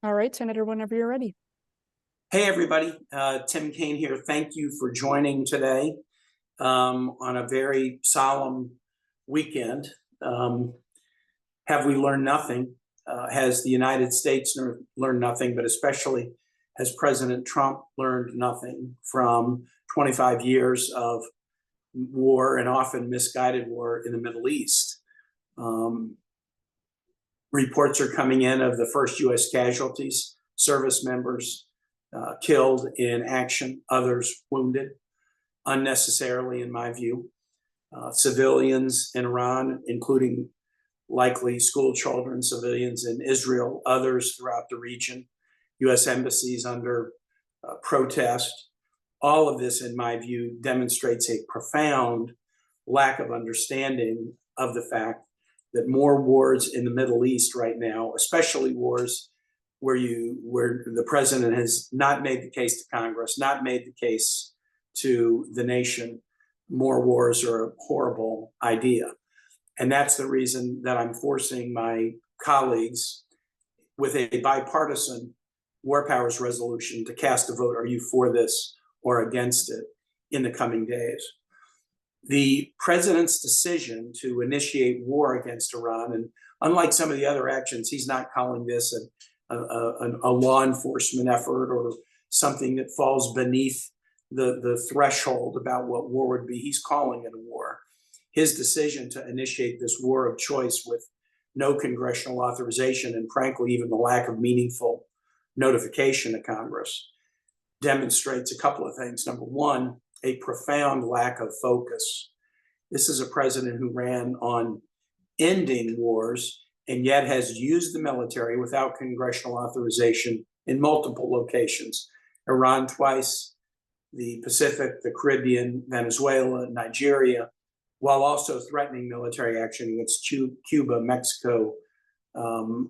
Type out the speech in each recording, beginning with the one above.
All right, Senator, whenever you're ready. Hey, everybody. Tim Kaine here. Thank you for joining today on a very solemn weekend. Um, have we learned nothing? Has the United States learned nothing, but especially has President Trump learned nothing from 25 years of war and often misguided war in the Middle East? Um, Reports are coming in of the first U.S. casualties, service members killed in action, others wounded unnecessarily, in my view. Civilians in Iran, including likely school children, civilians in Israel, others throughout the region, U.S. embassies under protest. All of this, in my view, demonstrates a profound lack of understanding of the fact that more wars in the Middle East right now, especially wars where the president has not made the case to Congress, not made the case to the nation, more wars are a horrible idea. And that's the reason that I'm forcing my colleagues with a bipartisan war powers resolution to cast a vote. Are you for this or against it in the coming days? The president's decision to initiate war against Iran, and unlike some of the other actions, he's not calling this a law enforcement effort or something that falls beneath the threshold about what war would be. He's calling it a war. His decision to initiate this war of choice with no congressional authorization and frankly, even the lack of meaningful notification to Congress demonstrates a couple of things. Number one, a profound lack of focus. This is a president who ran on ending wars and yet has used the military without congressional authorization in multiple locations. Iran twice, the Pacific, the Caribbean, Venezuela, Nigeria, while also threatening military action against Cuba, Mexico,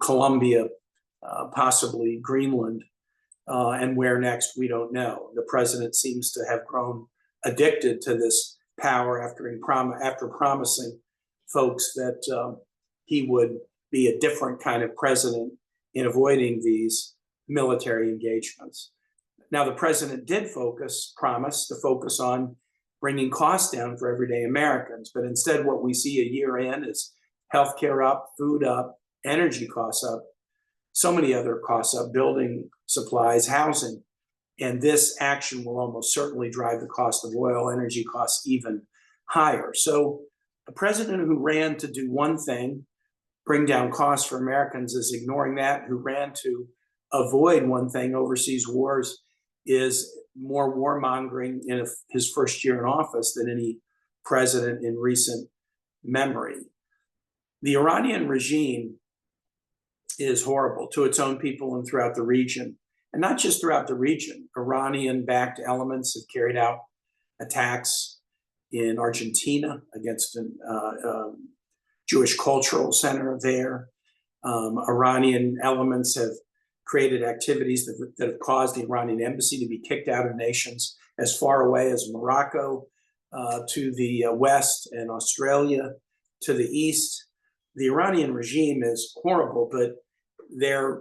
Colombia, possibly Greenland, and where next, we don't know. The president seems to have grown addicted to this power after promising folks that he would be a different kind of president in avoiding these military engagements. Now, the president did promise to focus on bringing costs down for everyday Americans. But instead, what we see a year in is healthcare up, food up, energy costs up, so many other costs up, building supplies, housing. And this action will almost certainly drive the cost of oil, energy costs even higher. So a president who ran to do one thing, bring down costs for Americans, is ignoring that. Who ran to avoid one thing, overseas wars, is more warmongering in his first year in office than any president in recent memory. The Iranian regime is horrible to its own people and throughout the region. And not just throughout the region. Iranian-backed elements have carried out attacks in Argentina against a Jewish cultural center there. Iranian elements have created activities that have caused the Iranian embassy to be kicked out of nations as far away as Morocco, to the west, and Australia to the east. The Iranian regime is horrible, but their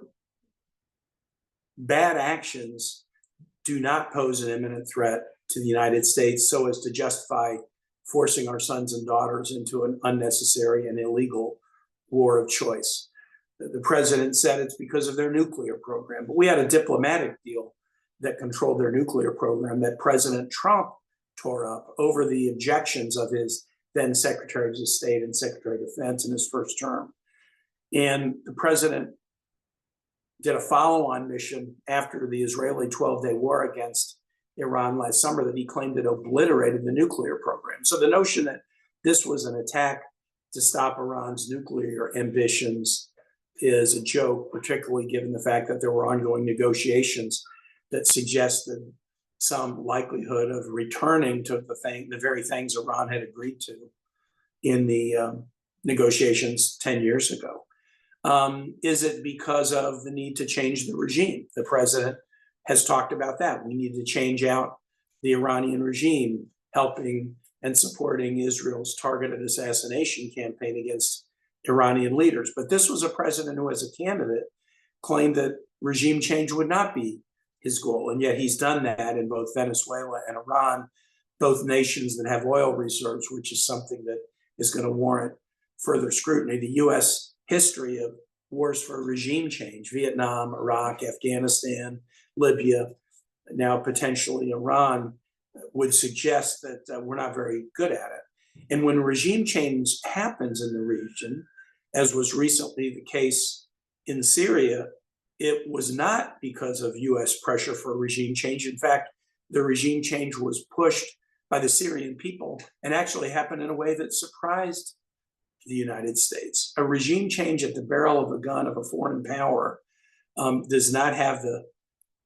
bad actions do not pose an imminent threat to the United States so as to justify forcing our sons and daughters into an unnecessary and illegal war of choice. The president said it's because of their nuclear program, but we had a diplomatic deal that controlled their nuclear program that President Trump tore up over the objections of his then Secretary of State and Secretary of Defense in his first term. And the president did a follow-on mission after the Israeli 12-day war against Iran last summer that he claimed it obliterated the nuclear program. So the notion that this was an attack to stop Iran's nuclear ambitions is a joke, particularly given the fact that there were ongoing negotiations that suggested some likelihood of returning to the very things Iran had agreed to in the negotiations 10 years ago. Is it because of the need to change the regime? The president has talked about that. We need to change out the Iranian regime, helping and supporting Israel's targeted assassination campaign against Iranian leaders. But this was a president who, as a candidate, claimed that regime change would not be his goal. And yet he's done that in both Venezuela and Iran, both nations that have oil reserves, which is something that is going to warrant further scrutiny. The U.S. history of wars for regime change, Vietnam, Iraq, Afghanistan, Libya, now potentially Iran, would suggest that we're not very good at it. And when regime change happens in the region, as was recently the case in Syria, it was not because of US pressure for regime change. In fact, the regime change was pushed by the Syrian people and actually happened in a way that surprised the United States. A regime change at the barrel of a gun of a foreign power does not have the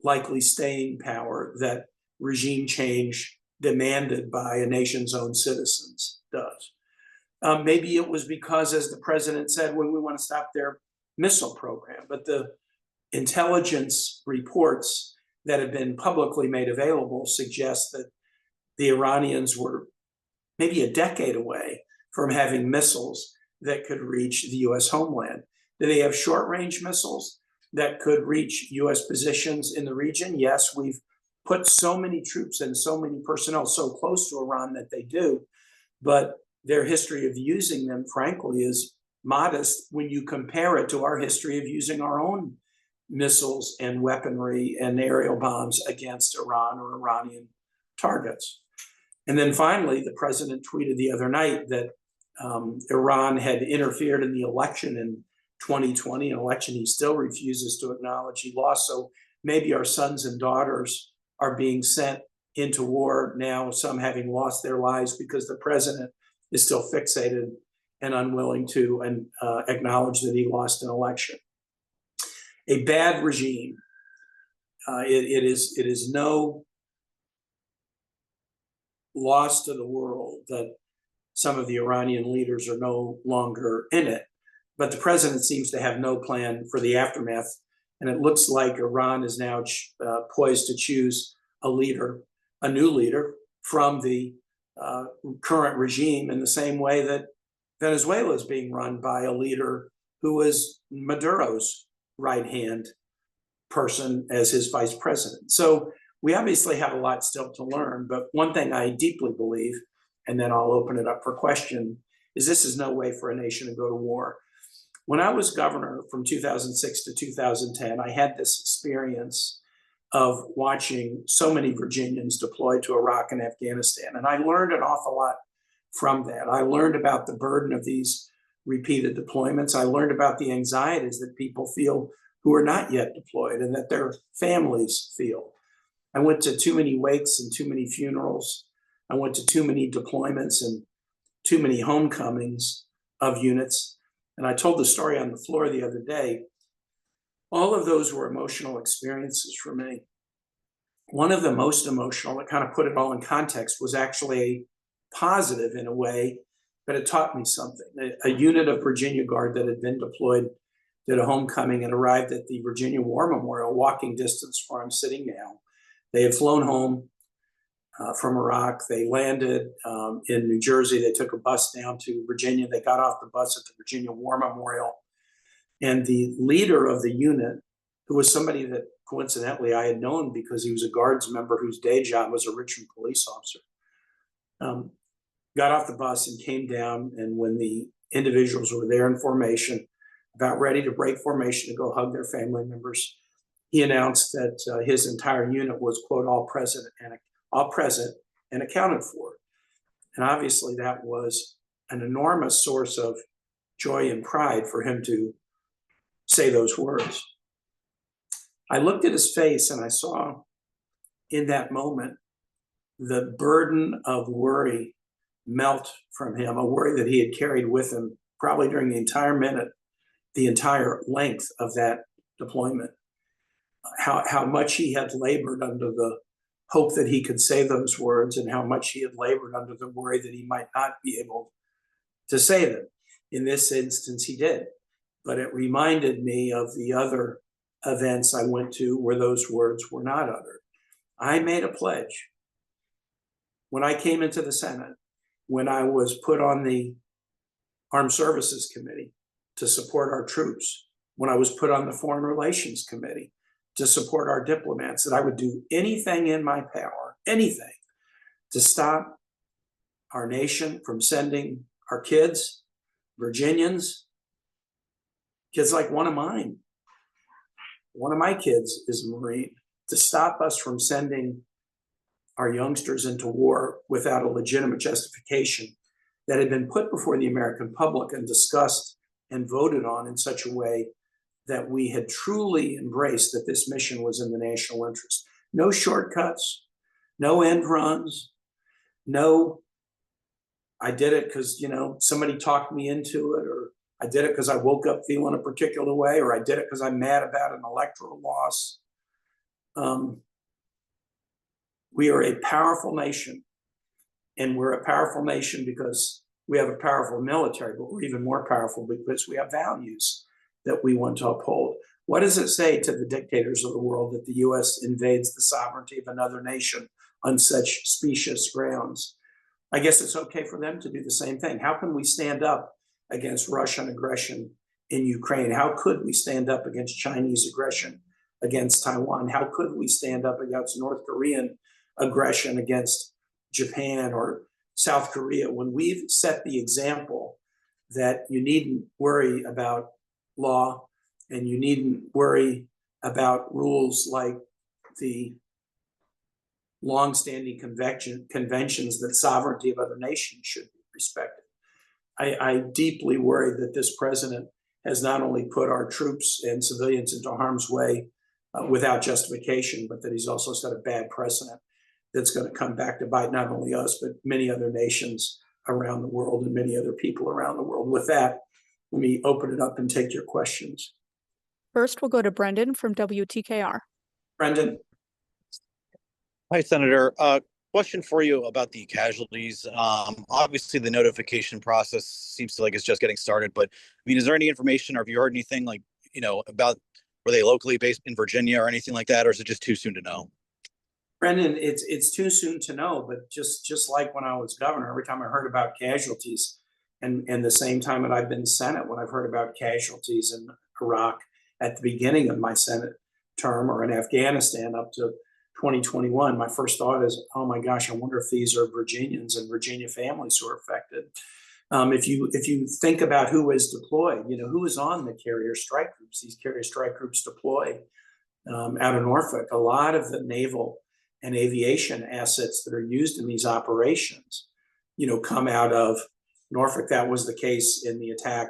likely staying power that regime change demanded by a nation's own citizens does. Maybe it was because, as the president said, well, we want to stop their missile program, but the intelligence reports that have been publicly made available suggest that the Iranians were maybe a decade away from having missiles that could reach the US homeland. Do they have short-range missiles that could reach US positions in the region? Yes, we've put so many troops and so many personnel so close to Iran that they do, but their history of using them, frankly, is modest when you compare it to our history of using our own missiles and weaponry and aerial bombs against Iran or Iranian targets. And then finally, the president tweeted the other night that Iran had interfered in the election in 2020, an election he still refuses to acknowledge he lost. So maybe our sons and daughters are being sent into war now, some having lost their lives because the president is still fixated and unwilling to acknowledge that he lost an election. A bad regime. It is no loss to the world that some of the Iranian leaders are no longer in it, but the president seems to have no plan for the aftermath. And it looks like Iran is now poised to choose a new leader from the current regime, in the same way that Venezuela is being run by a leader who is Maduro's right-hand person as his vice president. So we obviously have a lot still to learn, but one thing I deeply believe, and then I'll open it up for question, is this is no way for a nation to go to war. When I was governor from 2006 to 2010, I had this experience of watching so many Virginians deployed to Iraq and Afghanistan, and I learned an awful lot from that. I learned about the burden of these repeated deployments. I learned about the anxieties that people feel who are not yet deployed and that their families feel. I went to too many wakes and too many funerals. I went to too many deployments and too many homecomings of units. And I told the story on the floor the other day. All of those were emotional experiences for me. One of the most emotional, that kind of put it all in context, was actually a positive in a way, but it taught me something. A unit of Virginia Guard that had been deployed did a homecoming and arrived at the Virginia War Memorial, walking distance where I'm sitting now. They had flown home from Iraq. They landed in New Jersey. They took a bus down to Virginia. They got off the bus at the Virginia War Memorial. And the leader of the unit, who was somebody that coincidentally I had known because he was a Guards member whose day job was a Richmond police officer, got off the bus and came down. And when the individuals were there in formation, about ready to break formation to go hug their family members, he announced that his entire unit was, quote, all present and accounted for. And obviously that was an enormous source of joy and pride for him to say those words. I looked at his face and I saw in that moment the burden of worry melt from him, a worry that he had carried with him probably during the entire length of that deployment. How much he had labored under the hope that he could say those words, and how much he had labored under the worry that he might not be able to say them. In this instance, he did. But it reminded me of the other events I went to where those words were not uttered. I made a pledge when I came into the Senate, when I was put on the Armed Services Committee to support our troops, when I was put on the Foreign Relations Committee, to support our diplomats, that I would do anything in my power, anything, to stop our nation from sending our kids, Virginians, kids like one of mine. One of my kids is a Marine, to stop us from sending our youngsters into war without a legitimate justification that had been put before the American public and discussed and voted on in such a way that we had truly embraced that this mission was in the national interest. No shortcuts, no end runs, no, I did it because, you know, somebody talked me into it, or I did it because I woke up feeling a particular way, or I did it because I'm mad about an electoral loss. We are a powerful nation, and we're a powerful nation because we have a powerful military, but we're even more powerful because we have values that we want to uphold. What does it say to the dictators of the world that the US invades the sovereignty of another nation on such specious grounds? I guess it's okay for them to do the same thing. How can we stand up against Russian aggression in Ukraine? How could we stand up against Chinese aggression against Taiwan? How could we stand up against North Korean aggression against Japan or South Korea, when we've set the example that you needn't worry about law and you needn't worry about rules like the longstanding conventions that sovereignty of other nations should be respected. I deeply worry that this president has not only put our troops and civilians into harm's way without justification, but that he's also set a bad precedent that's going to come back to bite not only us, but many other nations around the world and many other people around the world. With that, let me open it up and take your questions. First, we'll go to Brendan from WTKR. Brendan. Hi, Senator. Question for you about the casualties. Obviously, the notification process seems to like it's just getting started, but I mean, is there any information, or have you heard anything like, you know, about, were they locally based in Virginia or anything like that, or is it just too soon to know? Brendan, it's too soon to know, but just like when I was governor, every time I heard about casualties, and the same time that I've been Senate, when I've heard about casualties in Iraq at the beginning of my Senate term, or in Afghanistan up to 2021, my first thought is, oh my gosh, I wonder if these are Virginians and Virginia families who are affected. If you think about who was deployed, you know, who was on the carrier strike groups, these carrier strike groups deploy out of Norfolk. A lot of the naval and aviation assets that are used in these operations, you know, come out of Norfolk. That was the case in the attack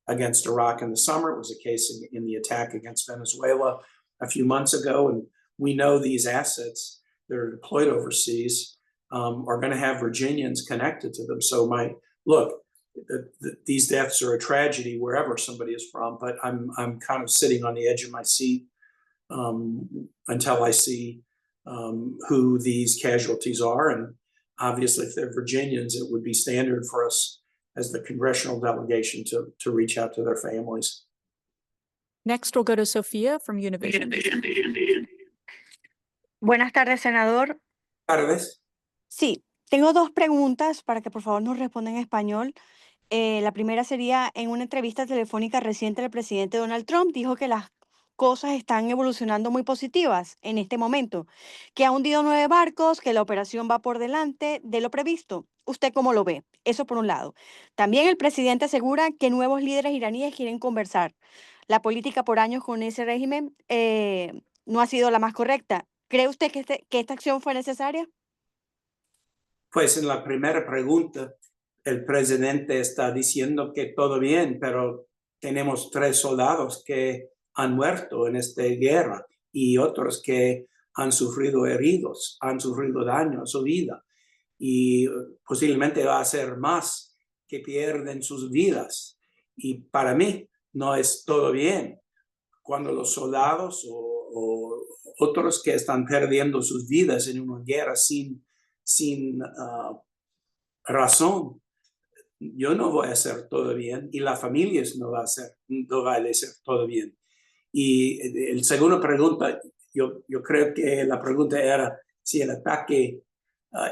against Iraq in the summer. It was the case in the attack against Venezuela a few months ago. And we know these assets that are deployed overseas are going to have Virginians connected to them. So these deaths are a tragedy wherever somebody is from, but I'm kind of sitting on the edge of my seat until I see who these casualties are. And obviously, if they're Virginians, it would be standard for us as the congressional delegation to reach out to their families. Next, we'll go to Sophia from Univision. Buenas tardes, senador. Tardes. Sí, tengo dos preguntas para que por favor nos responda en español. La primera sería, en una entrevista telefónica reciente, el presidente Donald Trump dijo que las cosas están evolucionando muy positivas en este momento, que ha hundido 9 barcos, que la operación va por delante de lo previsto. ¿Usted cómo lo ve? Eso por un lado. También el presidente asegura que nuevos líderes iraníes quieren conversar. La política por años con ese régimen no ha sido la más correcta. ¿Cree usted que esta acción fue necesaria? Pues en la primera pregunta, el presidente está diciendo que todo bien, pero tenemos 3 soldados que han muerto en esta guerra y otros que han sufrido heridos, han sufrido daño a su vida, y posiblemente va a ser más que pierden sus vidas. Y para mí no es todo bien cuando los soldados o otros que están perdiendo sus vidas en una guerra sin razón. Yo no voy a hacer todo bien y las familias no va a hacer todo bien. Y el segunda pregunta, yo creo que la pregunta era si el ataque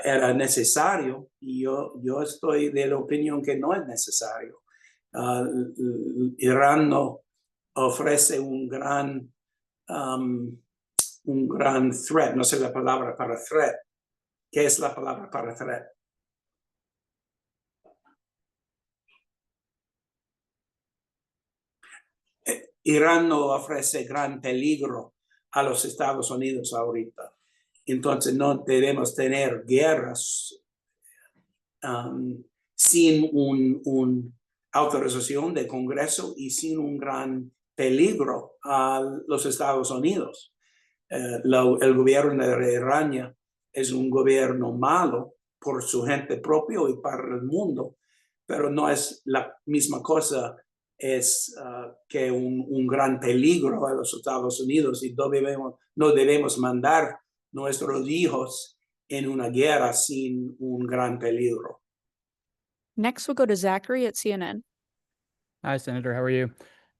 era necesario, y yo estoy de la opinión que no es necesario. Irán no ofrece un gran un gran threat. No sé la palabra para threat. ¿Qué es la palabra para threat? Irán no ofrece gran peligro a los Estados Unidos ahorita. Entonces no debemos tener guerras sin un autorización del Congreso y sin un gran peligro a los Estados Unidos. El gobierno de Irán es un gobierno malo por su gente propia y para el mundo, pero no es la misma cosa que un gran peligro a los Estados Unidos, y no debemos mandar nuestros hijos en una guerra sin un gran peligro. Next, we'll go to Zachary at CNN. Hi, Senator. How are you?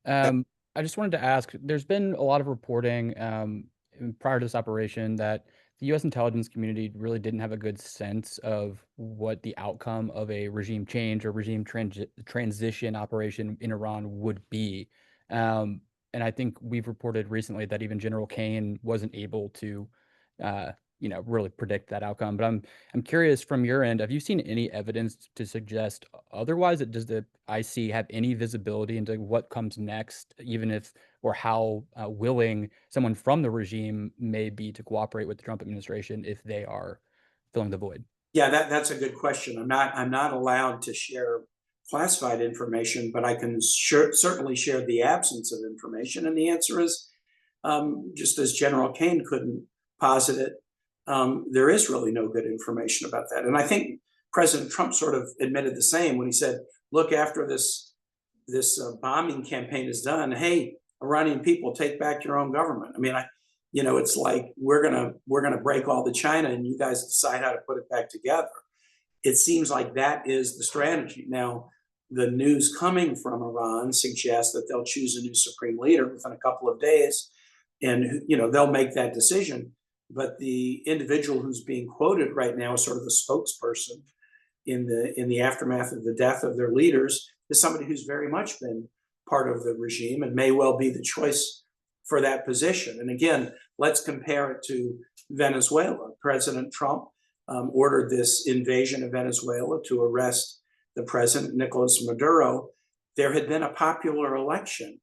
I just wanted to ask, there's been a lot of reporting prior to this operation that the U.S. intelligence community really didn't have a good sense of what the outcome of a regime change or regime transition operation in Iran would be. And I think we've reported recently that even General Kane wasn't able to really predict that outcome. But I'm curious from your end, have you seen any evidence to suggest otherwise? Does the IC have any visibility into what comes next, even if or how willing someone from the regime may be to cooperate with the Trump administration if they are filling the void? Yeah, that's a good question. I'm not allowed to share classified information, but I can certainly share the absence of information. And the answer is, just as General Kane couldn't posit it, there is really no good information about that. And I think President Trump sort of admitted the same when he said, look, after this bombing campaign is done, hey, Iranian people, take back your own government. I mean, it's like we're gonna break all the China and you guys decide how to put it back together. It seems like that is the strategy. Now, the news coming from Iran suggests that they'll choose a new supreme leader within a couple of days, and they'll make that decision. But the individual who's being quoted right now as sort of the spokesperson in the aftermath of the death of their leaders is somebody who's very much been part of the regime and may well be the choice for that position. And again, let's compare it to Venezuela. President Trump ordered this invasion of Venezuela to arrest the president, Nicolas Maduro. There had been a popular election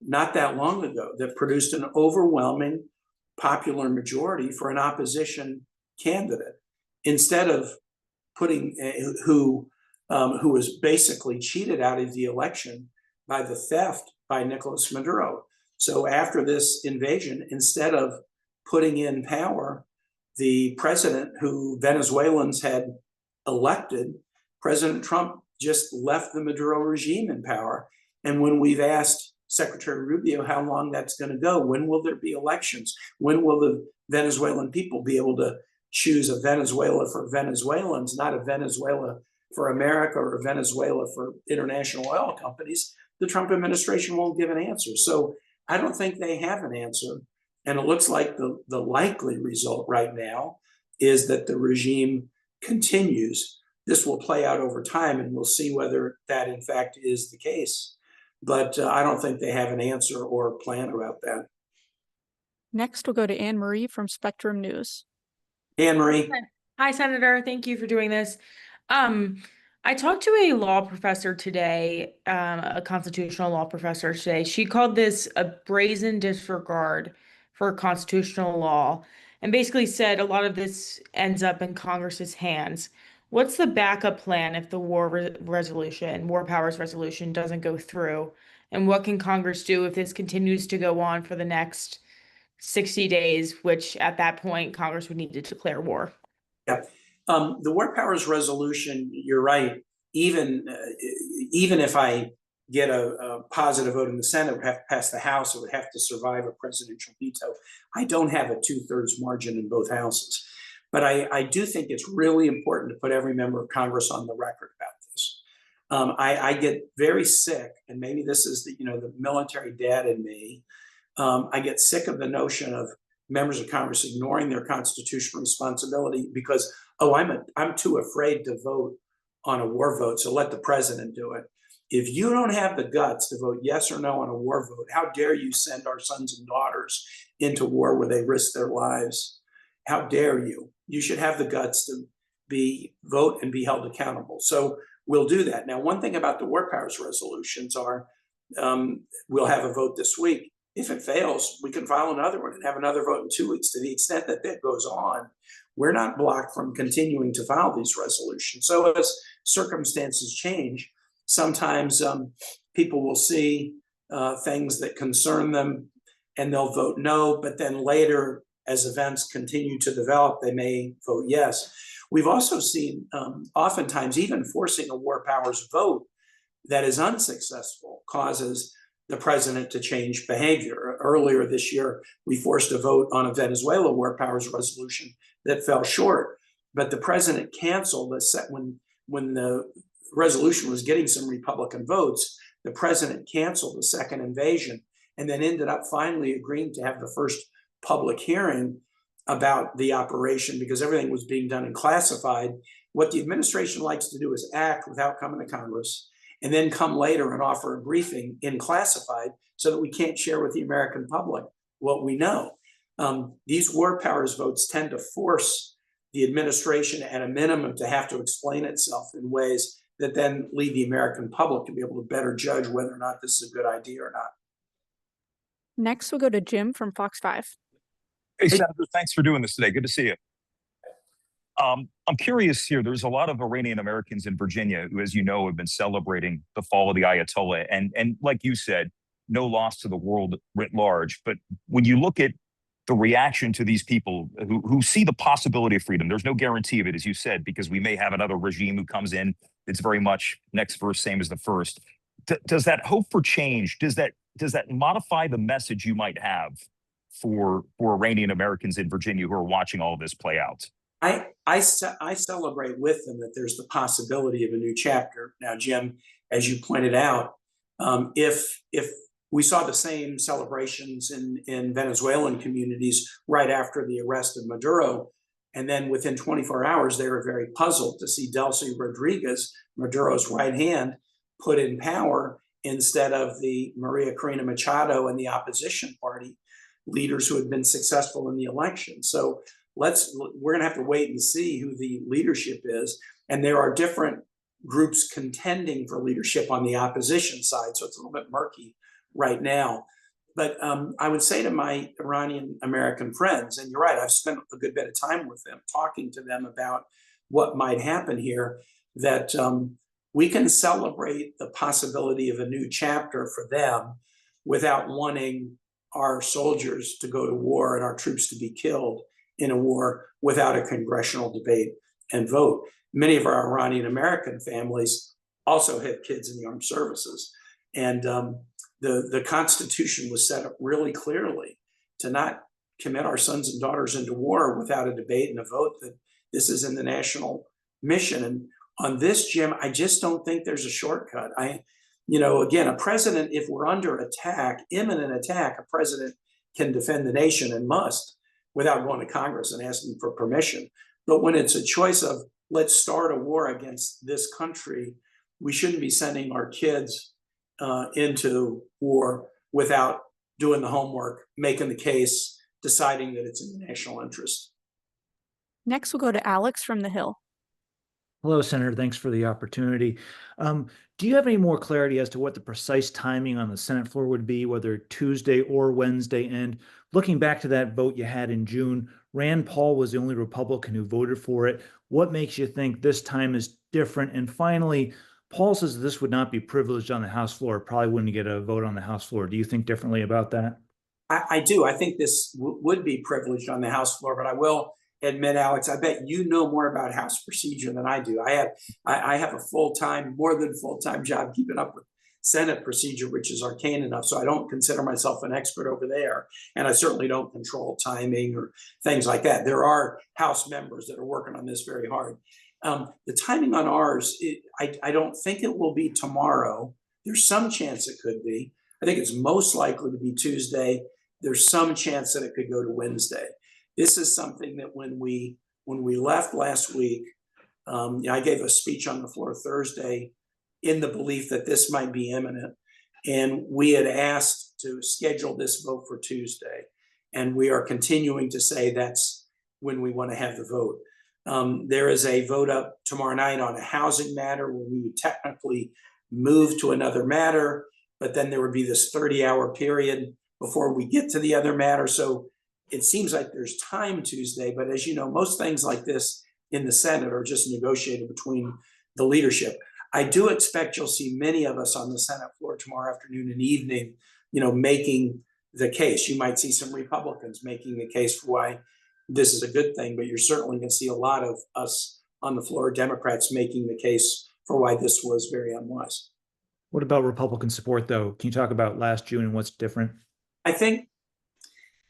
not that long ago that produced an overwhelming popular majority for an opposition candidate, instead of putting who was basically cheated out of the election by the theft by Nicolas Maduro. So after this invasion, instead of putting in power the president who Venezuelans had elected, President Trump just left the Maduro regime in power. And when we've asked Secretary Rubio how long that's going to go, when will there be elections? When will the Venezuelan people be able to choose a Venezuela for Venezuelans, not a Venezuela for America or a Venezuela for international oil companies? The Trump administration won't give an answer. So I don't think they have an answer. And it looks like the likely result right now is that the regime continues. This will play out over time, and we'll see whether that in fact is the case. But I don't think they have an answer or a plan about that. Next, we'll go to Anne Marie from Spectrum News. Anne Marie. Hi, Senator. Thank you for doing this. I talked to a law professor today, a constitutional law professor today. She called this a brazen disregard for constitutional law, and basically said a lot of this ends up in Congress's hands. What's the backup plan if the war powers resolution doesn't go through? And what can Congress do if this continues to go on for the next 60 days, which at that point, Congress would need to declare war? Yeah, the war powers resolution, you're right. Even if I get a positive vote in the Senate, it would have to pass the House, it would have to survive a presidential veto. I don't have a 2/3 margin in both houses. But I do think it's really important to put every member of Congress on the record about this. I get very sick, and maybe this is the military dad in me. I get sick of the notion of members of Congress ignoring their constitutional responsibility because, I'm too afraid to vote on a war vote, so let the president do it. If you don't have the guts to vote yes or no on a war vote, how dare you send our sons and daughters into war where they risk their lives? How dare you? You should have the guts to vote and be held accountable. So we'll do that. Now, one thing about the war powers resolutions are we'll have a vote this week. If it fails, we can file another one and have another vote in 2 weeks. To the extent that that goes on, we're not blocked from continuing to file these resolutions. So as circumstances change, sometimes people will see things that concern them and they'll vote no, but then later, as events continue to develop, they may vote yes. We've also seen oftentimes even forcing a war powers vote that is unsuccessful causes the president to change behavior. Earlier this year, we forced a vote on a Venezuela war powers resolution that fell short, but the president canceled when the resolution was getting some Republican votes, the president canceled the second invasion and then ended up finally agreeing to have the first public hearing about the operation because everything was being done in classified. What the administration likes to do is act without coming to Congress and then come later and offer a briefing in classified so that we can't share with the American public what we know. These war powers votes tend to force the administration at a minimum to have to explain itself in ways that then lead the American public to be able to better judge whether or not this is a good idea or not. Next, we'll go to Jim from Fox 5. Hey, Senator, thanks for doing this today. Good to see you. I'm curious here. There's a lot of Iranian Americans in Virginia who, as you know, have been celebrating the fall of the Ayatollah. And like you said, no loss to the world writ large. But when you look at the reaction to these people who see the possibility of freedom, there's no guarantee of it, as you said, because we may have another regime who comes in. It's very much next verse, same as the first. Does that hope for change, does that modify the message you might have for Iranian Americans in Virginia who are watching all of this play out? I celebrate with them that there's the possibility of a new chapter. Now, Jim, as you pointed out, if we saw the same celebrations in Venezuelan communities right after the arrest of Maduro, and then within 24 hours, they were very puzzled to see Delcy Rodriguez, Maduro's right hand, put in power instead of the Maria Corina Machado and the opposition party leaders who had been successful in the election. So we're going to have to wait and see who the leadership is. And there are different groups contending for leadership on the opposition side. So it's a little bit murky right now. But I would say to my Iranian American friends, and you're right, I've spent a good bit of time with them, talking to them about what might happen here, that we can celebrate the possibility of a new chapter for them without wanting our soldiers to go to war and our troops to be killed in a war without a congressional debate and vote. Many of our Iranian American families also have kids in the armed services. And the Constitution was set up really clearly to not commit our sons and daughters into war without a debate and a vote, that this is in the national mission. And on this, Jim, I just don't think there's a shortcut. Again, a president, if we're under attack, imminent attack, a president can defend the nation and must without going to Congress and asking for permission. But when it's a choice of let's start a war against this country, we shouldn't be sending our kids into war without doing the homework, making the case, deciding that it's in the national interest. Next, we'll go to Alex from The Hill. Hello, Senator. Thanks for the opportunity. Do you have any more clarity as to what the precise timing on the Senate floor would be, whether Tuesday or Wednesday? And looking back to that vote you had in June, Rand Paul was the only Republican who voted for it. What makes you think this time is different? And finally, Paul says this would not be privileged on the House floor, probably wouldn't get a vote on the House floor. Do you think differently about that? I do. I think this would be privileged on the House floor, but I will admit, Alex, I bet you know more about House procedure than I do. I have a more than full-time job keeping up with Senate procedure, which is arcane enough. So I don't consider myself an expert over there. And I certainly don't control timing or things like that. There are House members that are working on this very hard. The timing on ours, I don't think it will be tomorrow. There's some chance it could be. I think it's most likely to be Tuesday. There's some chance that it could go to Wednesday. This is something that when we left last week, I gave a speech on the floor Thursday in the belief that this might be imminent. And we had asked to schedule this vote for Tuesday. And we are continuing to say that's when we want to have the vote. There is a vote up tomorrow night on a housing matter where we would technically move to another matter, but then there would be this 30-hour period before we get to the other matter. So it seems like there's time Tuesday, but as you know, most things like this in the Senate are just negotiated between the leadership. I do expect you'll see many of us on the Senate floor tomorrow afternoon and evening, making the case. You might see some Republicans making the case for why this is a good thing, but you're certainly going to see a lot of us on the floor, Democrats making the case for why this was very unwise. What about Republican support, though? Can you talk about last June and what's different? I think,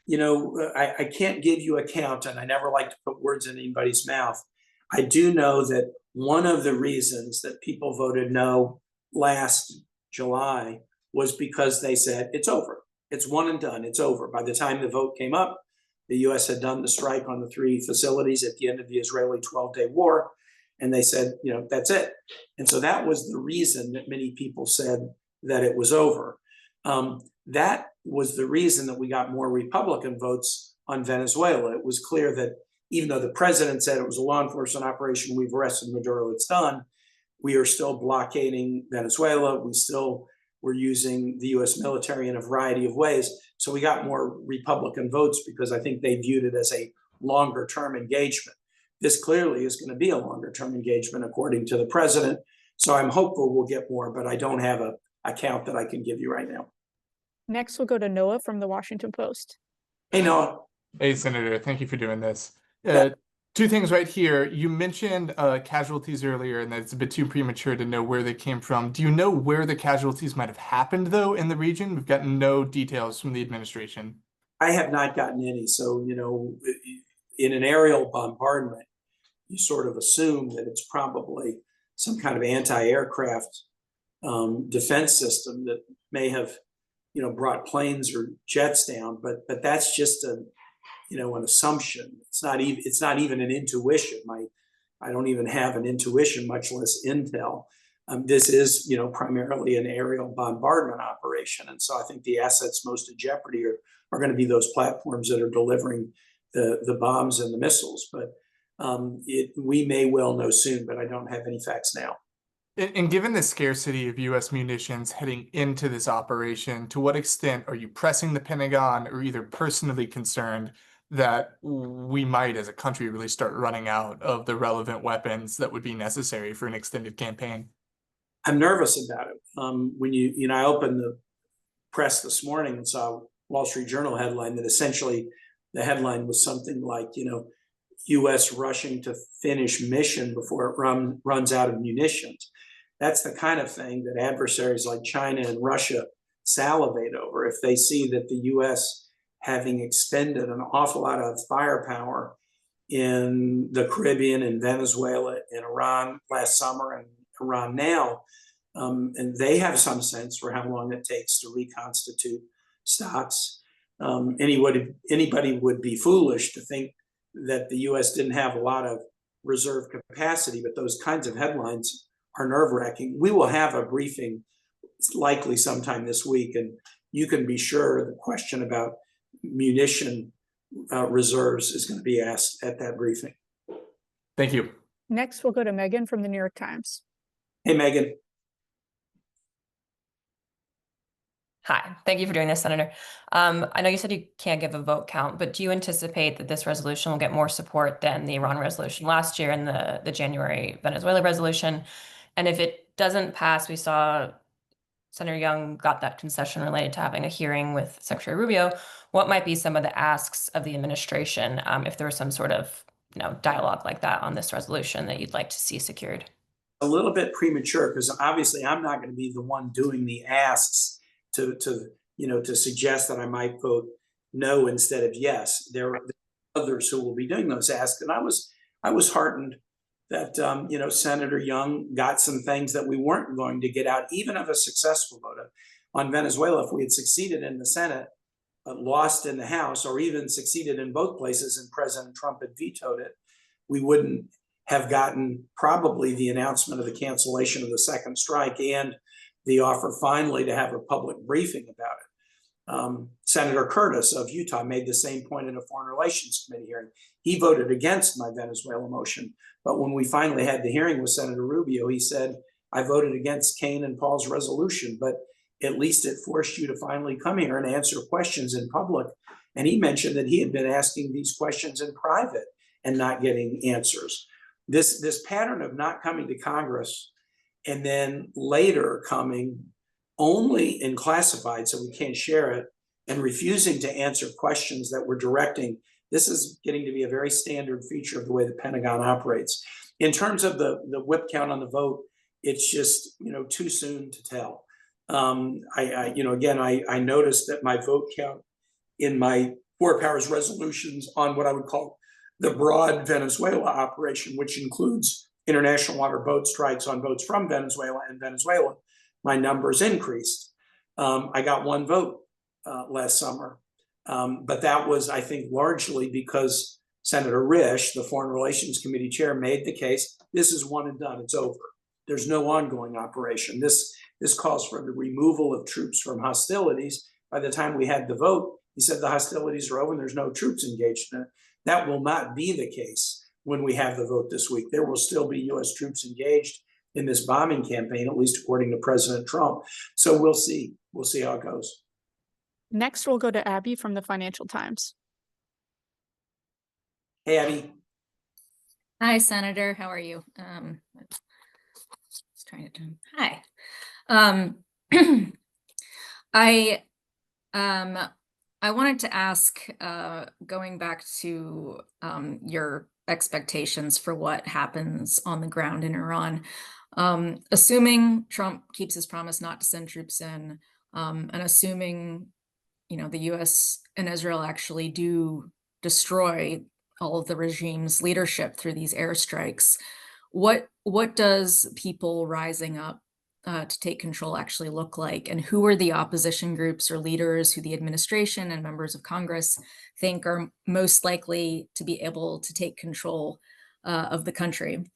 I can't give you a count, and I never like to put words in anybody's mouth. I do know that one of the reasons that people voted no last July was because they said, it's over. It's one and done. It's over. By the time the vote came up, the U.S. had done the strike on the 3 facilities at the end of the Israeli 12-day war. And they said, that's it. And so that was the reason that many people said that it was over. That was the reason that we got more Republican votes on Venezuela. It was clear that even though the president said it was a law enforcement operation, we've arrested Maduro, it's done, we are still blockading Venezuela. We still were using the U.S. military in a variety of ways. So we got more Republican votes because I think they viewed it as a longer term engagement. This clearly is going to be a longer term engagement, according to the president. So I'm hopeful we'll get more, but I don't have a count that I can give you right now. Next, we'll go to Noah from the Washington Post. Hey, Noah. Hey, Senator, thank you for doing this. Yeah. 2 things right here. You mentioned casualties earlier, and that it's a bit too premature to know where they came from. Do you know where the casualties might have happened, though, in the region? We've gotten no details from the administration. I have not gotten any. So, in an aerial bombardment, you sort of assume that it's probably some kind of anti-aircraft defense system that may have, brought planes or jets down. But that's just an assumption. It's not even an intuition. I don't even have an intuition, much less intel. This is, primarily an aerial bombardment operation. And so I think the assets most at jeopardy are going to be those platforms that are delivering the bombs and the missiles. But we may well know soon, but I don't have any facts now. And given the scarcity of U.S. munitions heading into this operation, to what extent are you pressing the Pentagon or either personally concerned that we might, as a country, really start running out of the relevant weapons that would be necessary for an extended campaign? I'm nervous about it. When I opened the press this morning and saw Wall Street Journal headline that essentially the headline was something like, U.S. rushing to finish mission before it runs out of munitions. That's the kind of thing that adversaries like China and Russia salivate over. If they see that the U.S. having expended an awful lot of firepower in the Caribbean and Venezuela and Iran last summer and Iran now, and they have some sense for how long it takes to reconstitute stocks. Anybody would be foolish to think that the U.S. didn't have a lot of reserve capacity, but those kinds of headlines are nerve-wracking. We will have a briefing likely sometime this week, and you can be sure the question about munition reserves is going to be asked at that briefing. Thank you. Next, we'll go to Megan from the New York Times. Hey, Megan. Hi, thank you for doing this, Senator. I know you said you can't give a vote count, but do you anticipate that this resolution will get more support than the Iran resolution last year and the January Venezuela resolution? And if it doesn't pass, we saw Senator Young got that concession related to having a hearing with Secretary Rubio. What might be some of the asks of the administration if there was some sort of dialogue like that on this resolution that you'd like to see secured? A little bit premature because obviously I'm not going to be the one doing the asks to suggest that I might vote no instead of yes. There are others who will be doing those asks, and I was heartened that Senator Young got some things that we weren't going to get out, even of a successful vote on Venezuela. If we had succeeded in the Senate, but lost in the House, or even succeeded in both places, and President Trump had vetoed it, we wouldn't have gotten probably the announcement of the cancellation of the second strike and the offer finally to have a public briefing about it. Senator Curtis of Utah made the same point in a Foreign Relations Committee hearing. He voted against my Venezuela motion, but when we finally had the hearing with Senator Rubio, he said, I voted against Kane and Paul's resolution, but at least it forced you to finally come here and answer questions in public. And he mentioned that he had been asking these questions in private and not getting answers. This pattern of not coming to Congress and then later coming only in classified, so we can't share it, and refusing to answer questions that we're directing, this is getting to be a very standard feature of the way the Pentagon operates. In terms of the whip count on the vote, it's just, too soon to tell. I noticed that my vote count in my Four Powers resolutions on what I would call the broad Venezuela operation, which includes international water boat strikes on boats from Venezuela and Venezuela, my numbers increased. I got one vote last summer, but that was, I think, largely because Senator Risch, the Foreign Relations Committee chair, made the case, this is one and done, it's over. There's no ongoing operation. This calls for the removal of troops from hostilities. By the time we had the vote, he said the hostilities are over and there's no troops engaged in it. That will not be the case when we have the vote this week. There will still be U.S. troops engaged in this bombing campaign, at least according to President Trump. So we'll see. We'll see how it goes. Next, we'll go to Abby from the Financial Times. Hey, Abby. Hi, Senator. How are you? Hi. I wanted to ask, going back to your expectations for what happens on the ground in Iran, assuming Trump keeps his promise not to send troops in, and assuming, the U.S. and Israel actually do destroy all of the regime's leadership through these airstrikes, what does people rising up to take control actually look like? And who are the opposition groups or leaders who the administration and members of Congress think are most likely to be able to take control of the country?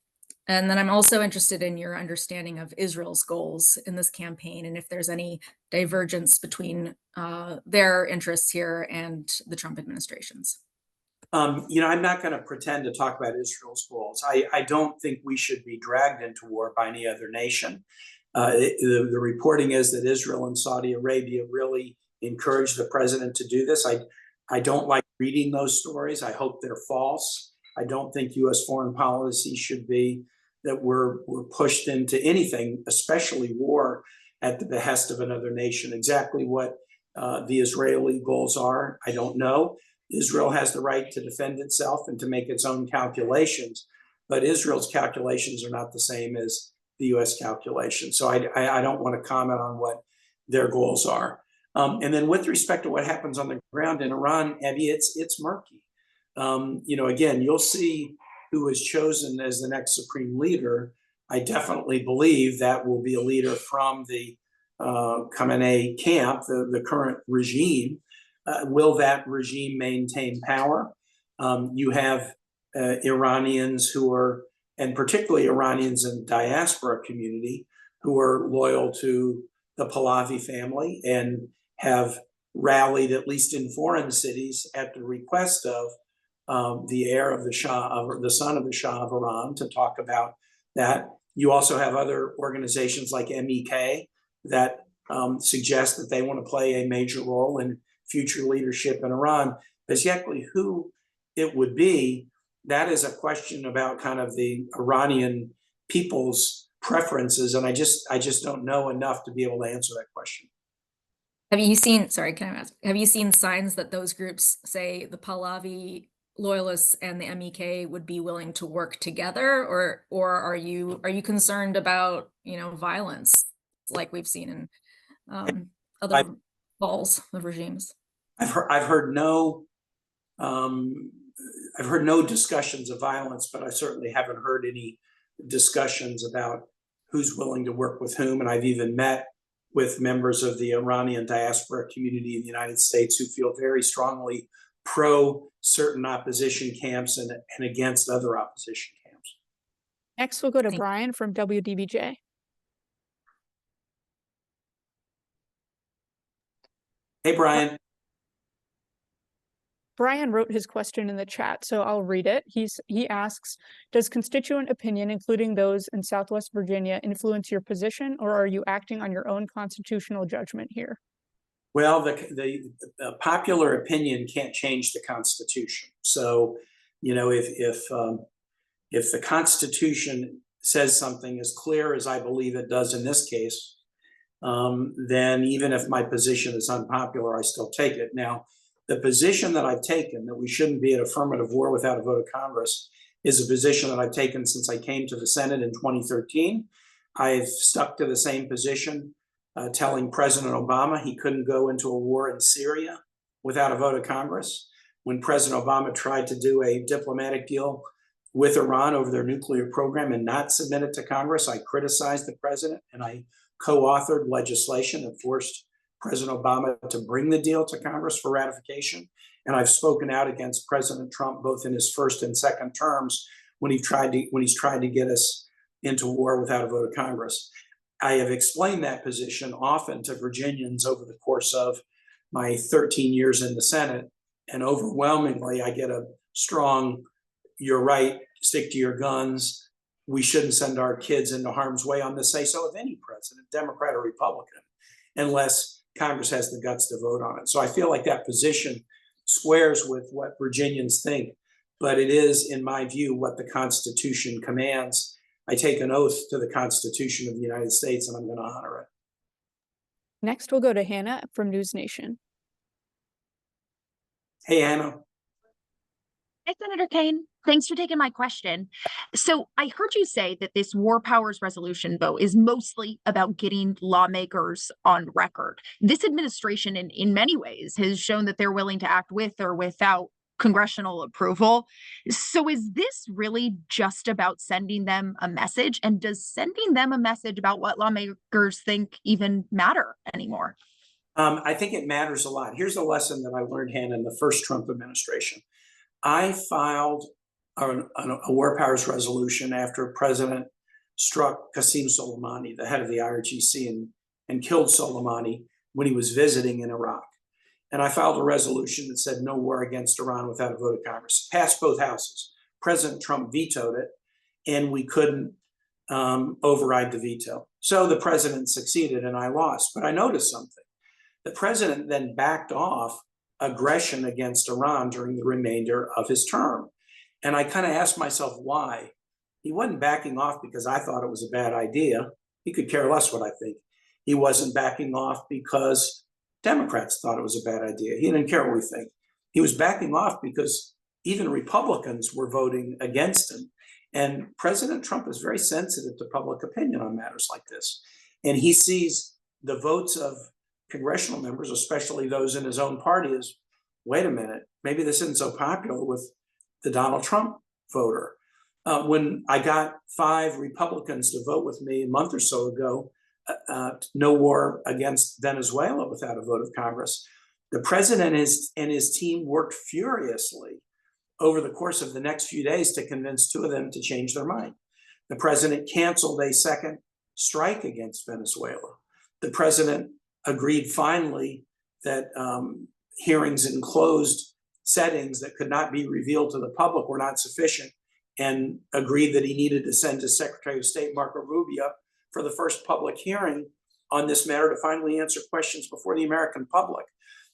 And then I'm also interested in your understanding of Israel's goals in this campaign, and if there's any divergence between their interests here and the Trump administration's. I'm not going to pretend to talk about Israel's goals. I don't think we should be dragged into war by any other nation. The reporting is that Israel and Saudi Arabia really encouraged the president to do this. I don't like reading those stories. I hope they're false. I don't think U.S. foreign policy should be that we're pushed into anything, especially war, at the behest of another nation. Exactly what the Israeli goals are, I don't know. Israel has the right to defend itself and to make its own calculations, but Israel's calculations are not the same as the U.S. calculations. So I don't want to comment on what their goals are. And then with respect to what happens on the ground in Iran, Abby, it's murky. Again, you'll see who is chosen as the next supreme leader. I definitely believe that will be a leader from the Khamenei camp, the current regime. Will that regime maintain power? You have Iranians who are, and particularly Iranians in the diaspora community, who are loyal to the Pahlavi family and have rallied, at least in foreign cities, at the request of the heir of the Shah, the son of the Shah of Iran, to talk about that. You also have other organizations like MEK that suggest that they want to play a major role in future leadership in Iran. Exactly who it would be, that is a question about kind of the Iranian people's preferences, and I just don't know enough to be able to answer that question. Have you seen, sorry, can I ask, have you seen signs that those groups, say the Pahlavi loyalists and the MEK, would be willing to work together, or are you concerned about, violence like we've seen in other falls of regimes? I've heard no discussions of violence, but I certainly haven't heard any discussions about who's willing to work with whom. And I've even met with members of the Iranian diaspora community in the United States who feel very strongly pro certain opposition camps and against other opposition camps. Next, we'll go to Thank- Brian from WDBJ. Hey, Brian. Brian wrote his question in the chat, so I'll read it. He asks, does constituent opinion, including those in Southwest Virginia, influence your position, or are you acting on your own constitutional judgment here? Well, the popular opinion can't change the Constitution. So, you know, if the Constitution says something as clear as I believe it does in this case, then even if my position is unpopular, I still take it. Now, the position that I've taken, that we shouldn't be at affirmative war without a vote of Congress, is a position that I've taken since I came to the Senate in 2013. I've stuck to the same position, telling President Obama he couldn't go into a war in Syria without a vote of Congress. When President Obama tried to do a diplomatic deal with Iran over their nuclear program and not submit it to Congress, I criticized the president and I co-authored legislation that forced President Obama to bring the deal to Congress for ratification. And I've spoken out against President Trump both in his first and second terms when he's tried to get us into war without a vote of Congress. I have explained that position often to Virginians over the course of my 13 years in the Senate, and overwhelmingly I get a strong, you're right, stick to your guns. We shouldn't send our kids into harm's way on the say-so of any president, Democrat or Republican, unless Congress has the guts to vote on it. So I feel like that position squares with what Virginians think, but it is, in my view, what the Constitution commands. I take an oath to the Constitution of the United States, and I'm going to honor it. Next, we'll go to Hannah from News Nation. Hey, Hannah. Hi, Senator Kaine. Thanks for taking my question. So I heard you say that this War Powers Resolution vote is mostly about getting lawmakers on record. This administration, in many ways, has shown that they're willing to act with or without congressional approval. So is this really just about sending them a message? And does sending them a message about what lawmakers think even matter anymore? I think it matters a lot. Here's a lesson that I learned, Hannah, in the first Trump administration. I filed a War Powers resolution after a president struck Qasem Soleimani, the head of the IRGC, and killed Soleimani when he was visiting in Iraq. And I filed a resolution that said no war against Iran without a vote of Congress. Passed both houses. President Trump vetoed it, and we couldn't override the veto. So the president succeeded and I lost. But I noticed something. The president then backed off aggression against Iran during the remainder of his term. And I kind of asked myself why. He wasn't backing off because I thought it was a bad idea. He could care less what I think. He wasn't backing off because Democrats thought it was a bad idea. He didn't care what we think. He was backing off because even Republicans were voting against him. And President Trump is very sensitive to public opinion on matters like this. And he sees the votes of congressional members, especially those in his own party, as, wait a minute, maybe this isn't so popular with the Donald Trump voter. When I got 5 Republicans to vote with me a month or so ago, no war against Venezuela without a vote of Congress, the president and his team worked furiously over the course of the next few days to convince 2 of them to change their mind. The president canceled a second strike against Venezuela. The president agreed finally that hearings in closed settings that could not be revealed to the public were not sufficient, and agreed that he needed to send his Secretary of State, Marco Rubio, for the first public hearing on this matter to finally answer questions before the American public.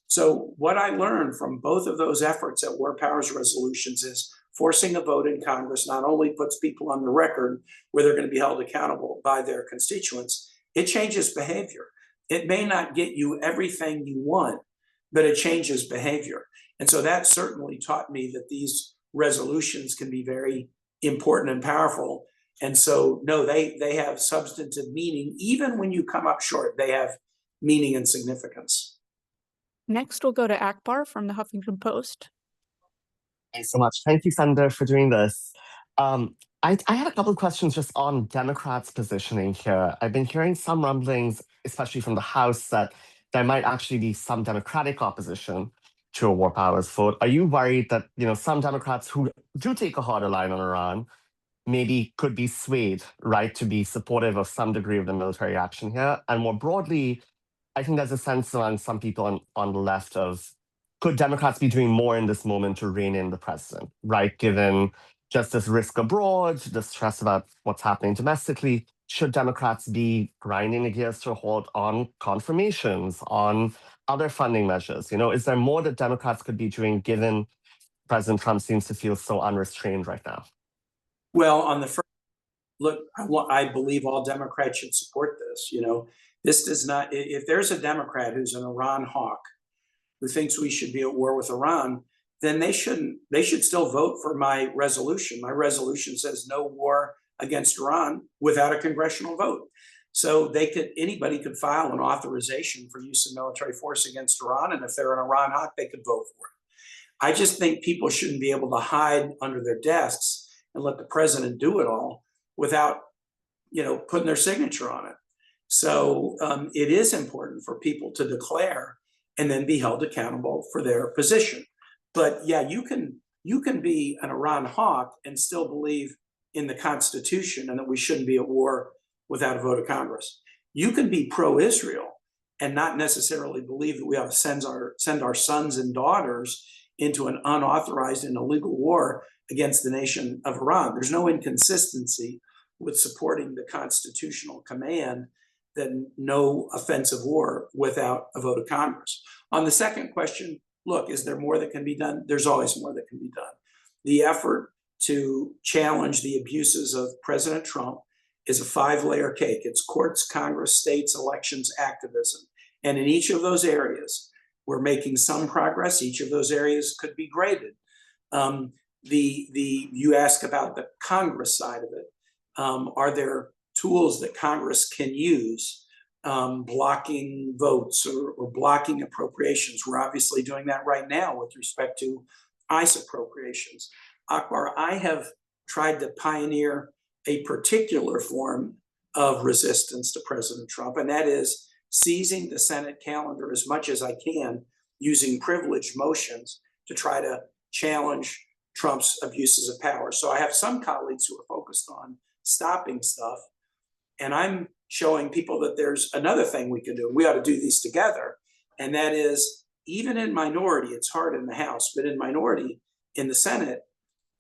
So what I learned from both of those efforts at War Powers resolutions is forcing a vote in Congress not only puts people on the record where they're going to be held accountable by their constituents, it changes behavior. It may not get you everything you want, but it changes behavior. And so that certainly taught me that these resolutions can be very important and powerful. And so, no, they have substantive meaning. Even when you come up short, they have meaning and significance. Next, we'll go to Akbar from the Huffington Post. Thanks so much. Thank you, Senator, for doing this. I had a couple of questions just on Democrats' positioning here. I've been hearing some rumblings, especially from the House, that there might actually be some Democratic opposition to a War Powers vote. Are you worried that some Democrats who do take a harder line on Iran maybe could be swayed, right, to be supportive of some degree of the military action here. And more broadly, I think there's a sense among some people on the left of, could Democrats be doing more in this moment to rein in the president, right? Given just this risk abroad, the stress about what's happening domestically, should Democrats be grinding the gears to a halt on confirmations, on other funding measures? Is there more that Democrats could be doing given President Trump seems to feel so unrestrained right now? Well, on the first, look, I believe all Democrats should support this. This does not, if there's a Democrat who's an Iran hawk, who thinks we should be at war with Iran, then they should still vote for my resolution. My resolution says no war against Iran without a congressional vote. So anybody could file an authorization for use of military force against Iran. And if they're an Iran hawk, they could vote for it. I just think people shouldn't be able to hide under their desks and let the president do it all without, putting their signature on it. So it is important for people to declare and then be held accountable for their position. But yeah, you can be an Iran hawk and still believe in the Constitution and that we shouldn't be at war without a vote of Congress. You can be pro-Israel and not necessarily believe that we ought to send our sons and daughters into an unauthorized and illegal war against the nation of Iran. There's no inconsistency with supporting the constitutional command that no offensive war without a vote of Congress. On the second question, look, is there more that can be done? There's always more that can be done. The effort to challenge the abuses of President Trump is a 5-layer cake. It's courts, Congress, states, elections, activism. And in each of those areas, we're making some progress. Each of those areas could be graded. You ask about the Congress side of it. Are there tools that Congress can use, blocking votes or blocking appropriations? We're obviously doing that right now with respect to ICE appropriations. Akbar, I have tried to pioneer a particular form of resistance to President Trump, and that is seizing the Senate calendar as much as I can, using privileged motions to try to challenge Trump's abuses of power. So I have some colleagues who are focused on stopping stuff, and I'm showing people that there's another thing we can do. We ought to do these together, and that is, even in minority, it's hard in the House, but in minority in the Senate,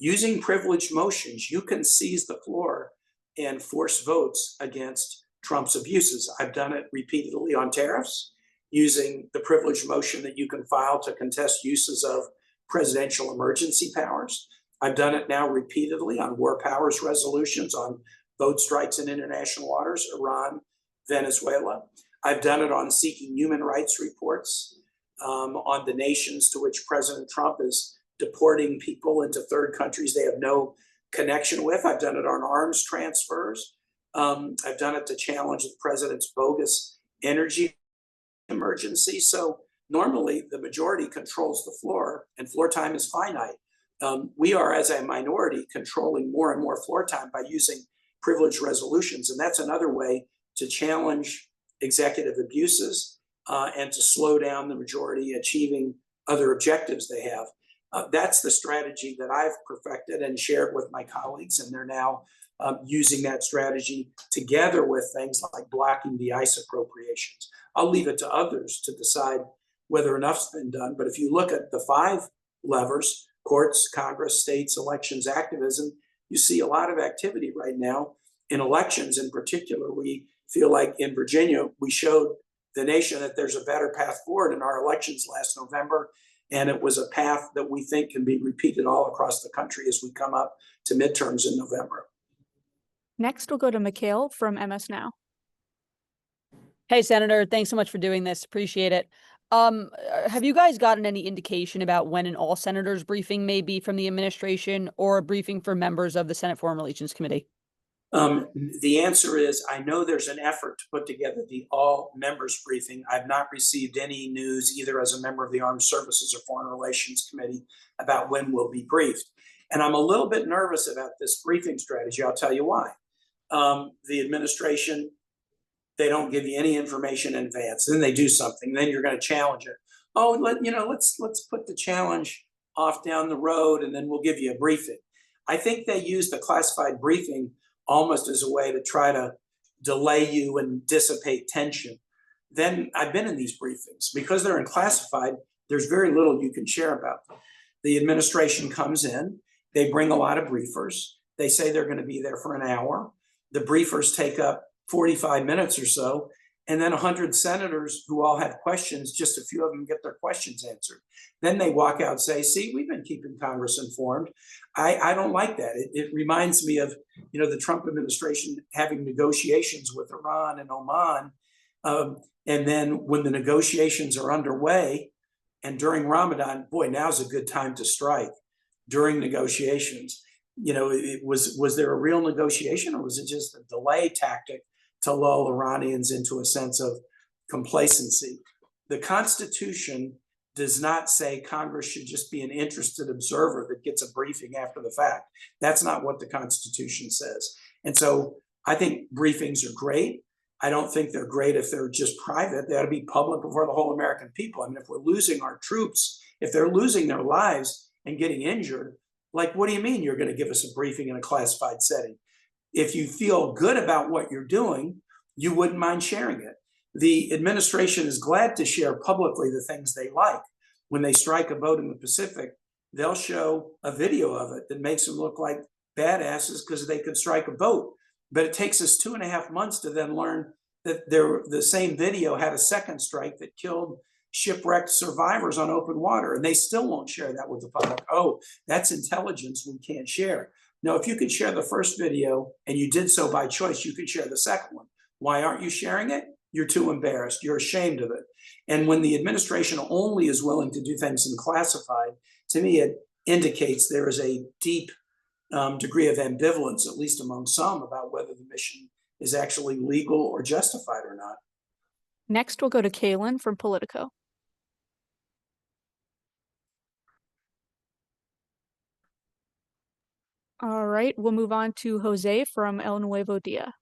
using privileged motions, you can seize the floor and force votes against Trump's abuses. I've done it repeatedly on tariffs, using the privileged motion that you can file to contest uses of presidential emergency powers. I've done it now repeatedly on war powers resolutions, on boat strikes in international waters, Iran, Venezuela. I've done it on seeking human rights reports on the nations to which President Trump is deporting people into third countries they have no connection with. I've done it on arms transfers. I've done it to challenge the president's bogus energy emergency. So normally the majority controls the floor, and floor time is finite. We are, as a minority, controlling more and more floor time by using privileged resolutions. And that's another way to challenge executive abuses and to slow down the majority achieving other objectives they have. That's the strategy that I've perfected and shared with my colleagues, and they're now using that strategy together with things like blocking the ICE appropriations. I'll leave it to others to decide whether enough's been done, but if you look at the 5 levers, courts, Congress, states, elections, activism, you see a lot of activity right now in elections. In particular, we feel like in Virginia, we showed the nation that there's a better path forward in our elections last November. And it was a path that we think can be repeated all across the country as we come up to midterms in November. Next, we'll go to Mikhail from MS Now. Hey, Senator, thanks so much for doing this. Appreciate it. Have you guys gotten any indication about when an all senators briefing may be from the administration, or a briefing for members of the Senate Foreign Relations Committee? The answer is, I know there's an effort to put together the all members briefing. I've not received any news either as a member of the Armed Services or Foreign Relations Committee about when we'll be briefed. And I'm a little bit nervous about this briefing strategy. I'll tell you why. The administration, they don't give you any information in advance. Then they do something, then you're going to challenge it. Oh, let's put the challenge off down the road, and then we'll give you a briefing. I think they use the classified briefing almost as a way to try to delay you and dissipate tension. Then I've been in these briefings. Because they're in classified, there's very little you can share about them. The administration comes in, they bring a lot of briefers. They say they're going to be there for an hour. The briefers take up 45 minutes or so, and then 100 senators who all have questions, just a few of them get their questions answered. Then they walk out and say, see, we've been keeping Congress informed. I don't like that. It reminds me of, the Trump administration having negotiations with Iran and Oman. And then when the negotiations are underway and during Ramadan, boy, now's a good time to strike during negotiations. Was there a real negotiation, or was it just a delay tactic to lull Iranians into a sense of complacency? The Constitution does not say Congress should just be an interested observer that gets a briefing after the fact. That's not what the Constitution says. And so I think briefings are great. I don't think they're great if they're just private. They ought to be public before the whole American people. I mean, if we're losing our troops, if they're losing their lives and getting injured, like, what do you mean you're going to give us a briefing in a classified setting? If you feel good about what you're doing, you wouldn't mind sharing it. The administration is glad to share publicly the things they like. When they strike a boat in the Pacific, they'll show a video of it that makes them look like badasses because they could strike a boat. But it takes us 2.5 months to then learn that the same video had a second strike that killed shipwrecked survivors on open water, and they still won't share that with the public. Oh, that's intelligence we can't share. No, if you could share the first video and you did so by choice, you could share the second one. Why aren't you sharing it? You're too embarrassed. You're ashamed of it. And when the administration only is willing to do things in classified, to me, it indicates there is a deep degree of ambivalence, at least among some, about whether the mission is actually legal or justified or not. Next, we'll go to Kaylin from Politico. All right, we'll move on to Jose from El Nuevo Dia.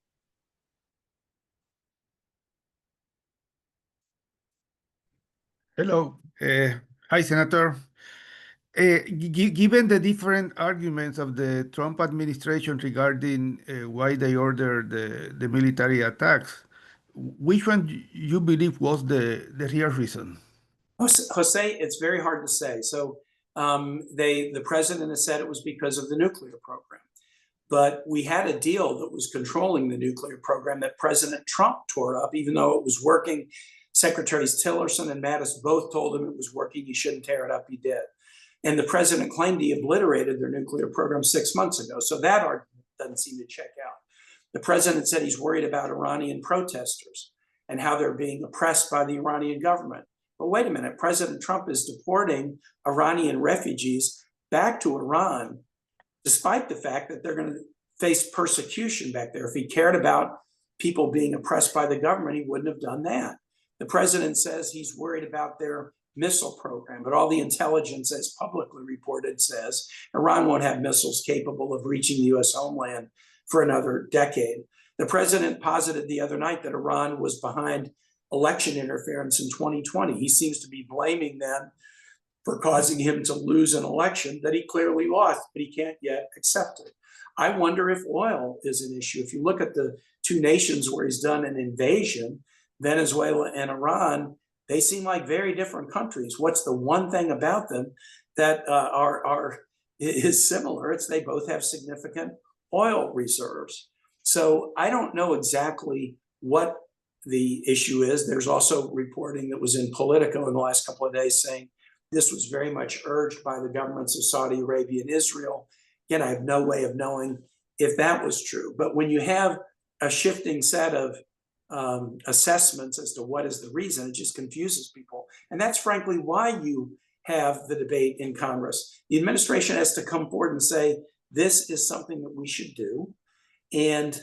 Hello. Hi, Senator. Given the different arguments of the Trump administration regarding why they ordered the military attacks, which one you believe was the real reason? Jose, it's very hard to say. So the president has said it was because of the nuclear program. But we had a deal that was controlling the nuclear program that President Trump tore up, even though it was working. Secretaries Tillerson and Mattis both told him it was working. He shouldn't tear it up. He did. And the president claimed he obliterated their nuclear program 6 months ago. So that argument doesn't seem to check out. The president said he's worried about Iranian protesters and how they're being oppressed by the Iranian government. But wait a minute, President Trump is deporting Iranian refugees back to Iran, despite the fact that they're going to face persecution back there. If he cared about people being oppressed by the government, he wouldn't have done that. The president says he's worried about their missile program, but all the intelligence, as publicly reported, says Iran won't have missiles capable of reaching the U.S. homeland for another decade. The president posited the other night that Iran was behind election interference in 2020. He seems to be blaming them for causing him to lose an election that he clearly lost, but he can't yet accept it. I wonder if oil is an issue. If you look at the two nations where he's done an invasion, Venezuela and Iran, they seem like very different countries. What's the one thing about them that is similar? It's they both have significant oil reserves. So I don't know exactly what the issue is. There's also reporting that was in Politico in the last couple of days saying this was very much urged by the governments of Saudi Arabia and Israel. Again, I have no way of knowing if that was true. But when you have a shifting set of assessments as to what is the reason, it just confuses people. And that's frankly why you have the debate in Congress. The administration has to come forward and say, this is something that we should do. And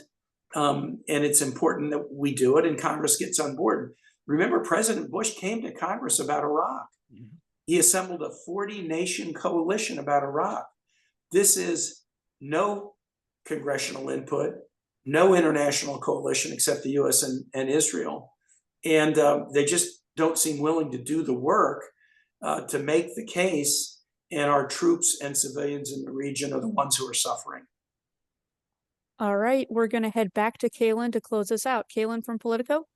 it's important that we do it, and Congress gets on board. Remember, President Bush came to Congress about Iraq. Mm-hmm. He assembled a 40-nation coalition about Iraq. This is no congressional input, no international coalition except the US and Israel. And they just don't seem willing to do the work to make the case and our troops and civilians in the region are the ones who are suffering. All right, we're going to head back to Kaylin to close us out. Kaylin from Politico.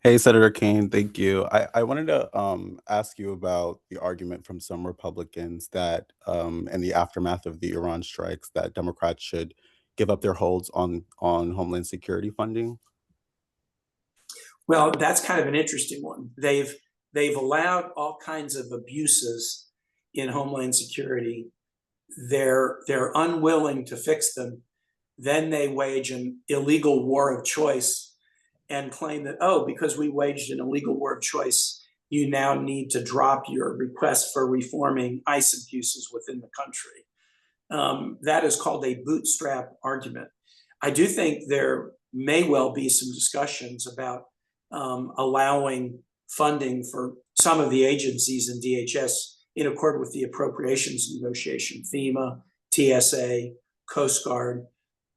Hey, Senator Kane, thank you. I wanted to ask you about the argument from some Republicans that in the aftermath of the Iran strikes, that Democrats should give up their holds on Homeland Security funding. Well, that's kind of an interesting one. They've allowed all kinds of abuses in Homeland Security. They're unwilling to fix them. Then they wage an illegal war of choice and claim that, oh, because we waged an illegal war of choice, you now need to drop your request for reforming ICE abuses within the country. That is called a bootstrap argument. I do think there may well be some discussions about allowing funding for some of the agencies in DHS in accord with the appropriations negotiation, FEMA, TSA, Coast Guard,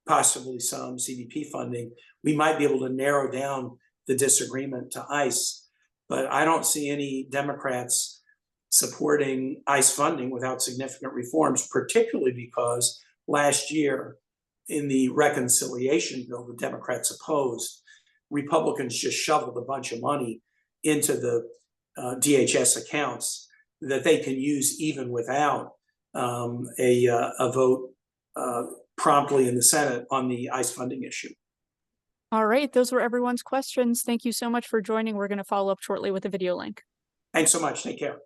possibly some CBP funding. We might be able to narrow down the disagreement to ICE, but I don't see any Democrats supporting ICE funding without significant reforms, particularly because last year in the reconciliation bill, the Democrats opposed, Republicans just shoveled a bunch of money into the DHS accounts that they can use even without a vote promptly in the Senate on the ICE funding issue. All right, those were everyone's questions. Thank you so much for joining. We're going to follow up shortly with a video link. Thanks so much. Take care.